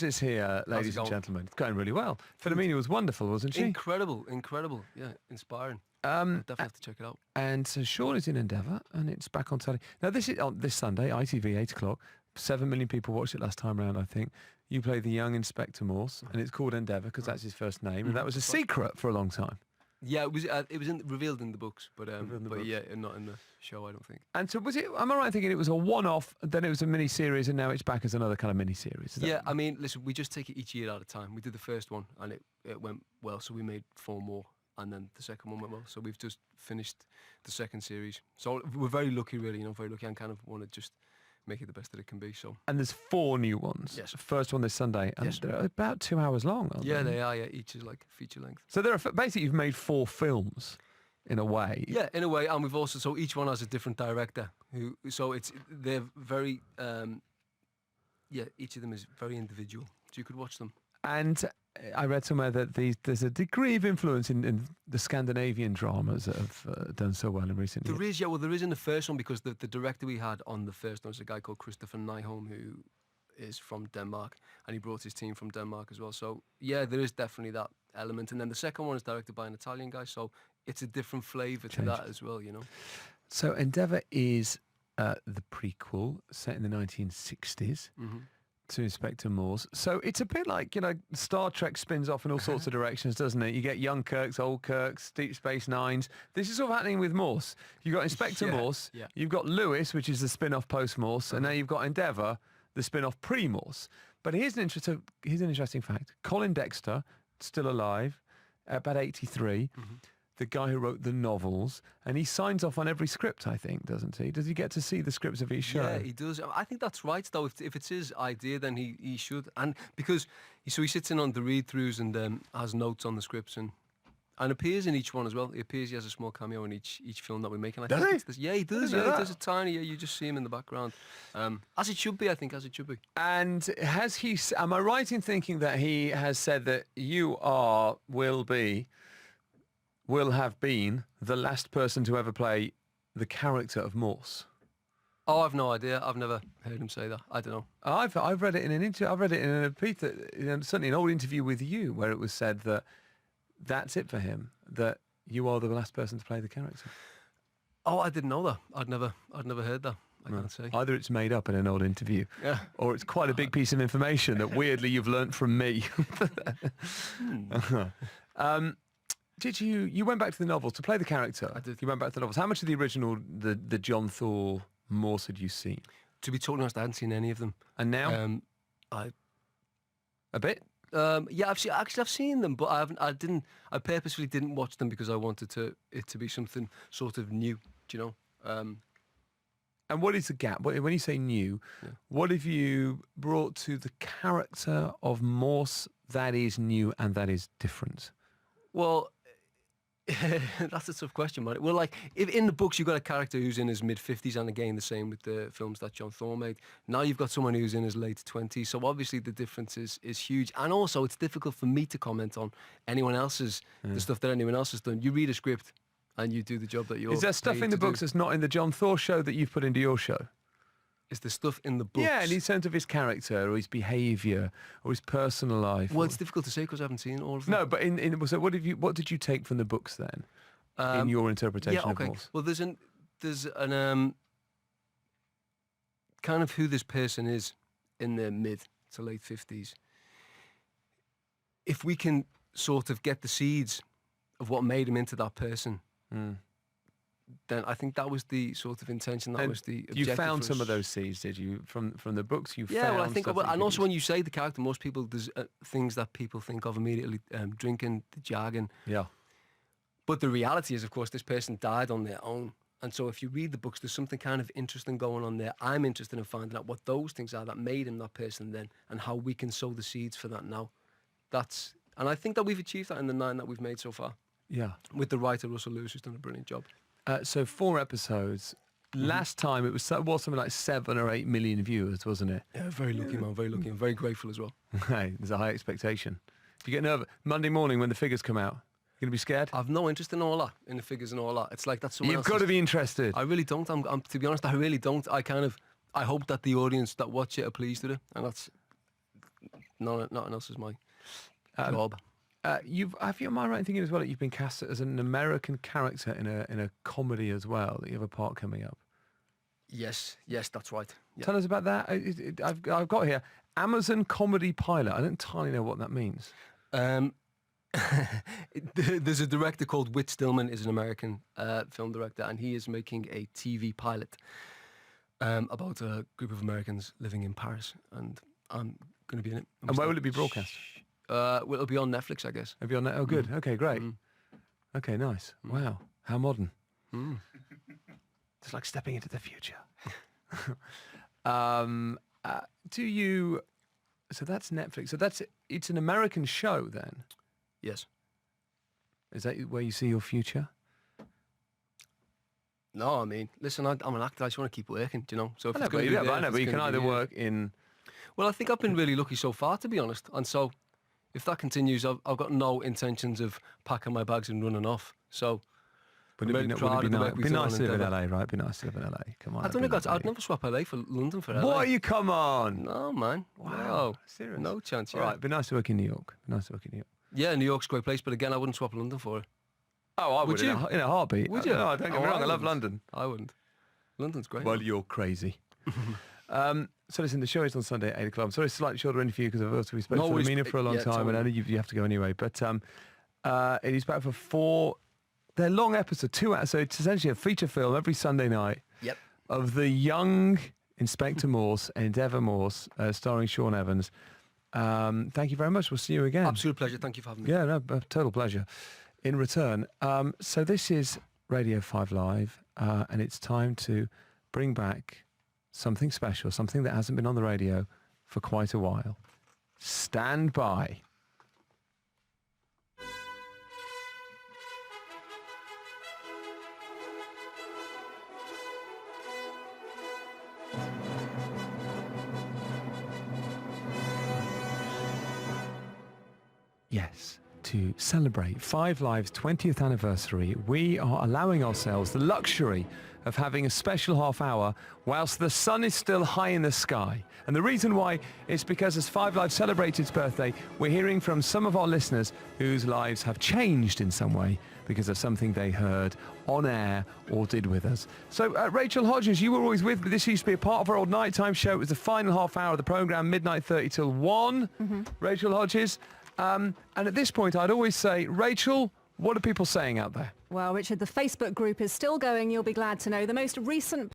Is here, ladies and gentlemen. It's going really well. Philomena was wonderful, wasn't she? Incredible. Yeah, inspiring. Definitely have to check it out. And so Shaun is in Endeavour, and it's back on telly. Now, this is on this Sunday, ITV, 8 o'clock. 7 million people watched it last time round, I think. You play the young Inspector Morse, and it's called Endeavour because that's his first name, and that was a secret for a long time. Yeah, it was revealed in the books, but yeah, not in the show, I don't think. And so was it, am I right in thinking it was a one-off, then it was a mini-series, and now it's back as another kind of mini-series? Yeah, I mean, listen, we just take it each year at a time. We did the first one, and it went well, so we made 4 more, and then the second one went well, so we've just finished the second series. So we're very lucky, really, very lucky, and kind of want to just make it the best that it can be. So. And there's 4 new ones. Yes. First one this Sunday, and they're about 2 hours long, aren't they? They are, yeah. Each is like feature length. So basically you've made 4 films, in a way. Yeah, in a way, and we've also, so each one has a different director, they're very, each of them is very individual, so you could watch them. And I read somewhere that there's a degree of influence in the Scandinavian dramas that have done so well in recent years. There is, there is in the first one, because the director we had on the first one was a guy called Christopher Nyholm, who is from Denmark, and he brought his team from Denmark as well. So, yeah, there is definitely that element. And then the second one is directed by an Italian guy, so it's a different flavour to that as well, So Endeavour is the prequel set in the 1960s. Mm-hmm. To Inspector Morse. So it's a bit like, Star Trek spins off in all sorts of directions, doesn't it? You get young Kirks, old Kirks, Deep Space Nines. This is all happening with Morse. You've got Inspector Morse, you've got Lewis, which is the spin-off post-Morse, and now you've got Endeavour, the spin-off pre-Morse. But here's an interesting fact. Colin Dexter, still alive, about 83, the guy who wrote the novels, and he signs off on every script, I think, doesn't he? Does he get to see the scripts of each show? Yeah, he does. I think that's right, though. If it's his idea, then he should. And because, so he sits in on the read-throughs and has notes on the scripts and appears in each one as well. He has a small cameo in each film that we make. And Does he? Yeah, he does. Yeah, he does a tiny, you just see him in the background. As it should be, I think, as it should be. And am I right in thinking that he has said that you will have been the last person to ever play the character of Morse? Oh, I've no idea. I've never heard him say that. I don't know. I've read it in an interview. I've read it in a piece, certainly an old interview with you, where it was said that that's it for him, that you are the last person to play the character. Oh, I didn't know that. I'd never heard that. I can't say. Either it's made up in an old interview, or it's quite a big piece of information that weirdly you've learnt from me. Did you went back to the novels to play the character? I did. You went back to the novels. How much of the original, the John Thor Morse had you seen? To be totally honest, I hadn't seen any of them. And now? A bit? Yeah, I've seen them, but I purposefully didn't watch them because I wanted it to be something sort of new, do you know? And what is the gap? When you say new, what have you brought to the character of Morse that is new and that is different? Well, that's a tough question, man. Well, like, if in the books you've got a character who's in his mid-50s, and again, the same with the films that John Thor made. Now you've got someone who's in his late 20s, so obviously the difference is huge. And also, it's difficult for me to comment on the stuff that anyone else has done. You read a script, and you do the job that you're Is there stuff in the books that's not in the John Thor show that you've put into your show? Is the stuff in the books? Yeah, in terms of his character or his behaviour or his personal life. Well, it's difficult to say because I haven't seen all of them. No, but so what did you take from the books then? In your interpretation of Morse? Well, there's an kind of who this person is in their mid to late 50s. If we can sort of get the seeds of what made him into that person, then I think that was the sort of intention. That was the objective. You found some of those seeds, did you? From the books, found. Well, I think. And also, when you say the character, most people there's things that people think of immediately: drinking, the jargon. Yeah. But the reality is, of course, this person died on their own, and so if you read the books, there's something kind of interesting going on there. I'm interested in finding out what those things are that made him that person then, and how we can sow the seeds for that now. And I think that we've achieved that in the 9 that we've made so far. Yeah. With the writer Russell Lewis, who's done a brilliant job. So 4 episodes. Last time it was something like 7 or 8 million viewers, wasn't it? Yeah, very lucky, man. Very lucky. I'm very grateful as well. Hey, there's a high expectation. If you get nervous Monday morning when the figures come out, you're going to be scared? I've no interest in all that, in the figures and all that. It's like that's someone You've got to be interested. I really don't. I'm to be honest, I really don't. I hope that the audience that watch it are pleased with it, and nothing else is my job. Have you am I right in thinking as well that you've been cast as an American character in a comedy as well? That you have a part coming up. Yes, that's right. Yeah. Tell us about that. I've got here Amazon comedy pilot. I don't entirely know what that means. There's a director called Whit Stillman, is an American film director, and he is making a TV pilot about a group of Americans living in Paris, and I'm going to be in it. And where will it be broadcast? Well, it'll be on Netflix, I guess. It'll be on that. Oh, good. Okay, great. Okay, nice. Wow, how modern. It's like stepping into the future. Do you? So that's Netflix. So it's an American show then. Yes. Is that where you see your future? No, I mean, listen, I'm an actor. I just want to keep working, do you know? So if it's but going to be there, I know, if but it's you can gonna either be, work in. Well, I think I've been really lucky so far, to be honest. And so, if that continues, I've got no intentions of packing my bags and running off. So, Would it be nice to live in LA, right? Be nice to live in LA. Come on. I don't think I'd never swap LA for London for LA. What? You come on? No, man. Wow. No. Serious? No chance. All right. Be nice to work in New York. Yeah, New York's a great place, but again, I wouldn't swap London for it. Oh, I would you? in a heartbeat. Would you? No, don't get me wrong. I love London. I wouldn't. London's great. Well, you're crazy. So listen, the show is on Sunday at 8 o'clock. I'm sorry, it's a slightly shorter interview because we've spoken to Amina for a long time, and I know you have to go anyway. But it is back for 4. They're long episodes, 2 hours. So it's essentially a feature film every Sunday night. Yep. Of the young Inspector Morse, Endeavour Morse, starring Shaun Evans. Thank you very much. We'll see you again. Absolute pleasure. Thank you for having me. Yeah, no, total pleasure. In return, so this is Radio 5 Live, and it's time to bring back something special, something that hasn't been on the radio for quite a while. Stand by. Yes, to celebrate 5 Live's 20th anniversary, we are allowing ourselves the luxury of having a special half hour whilst the sun is still high in the sky. And the reason why is because as 5 Live celebrates its birthday, we're hearing from some of our listeners whose lives have changed in some way because of something they heard on air or did with us. So Rachel Hodges, you were always with me. This used to be a part of our old nighttime show. It was the final half hour of the programme, midnight 30 till 1. Rachel Hodges. And at this point, I'd always say, Rachel, what are people saying out there? Well, Richard, the Facebook group is still going, you'll be glad to know. The most recent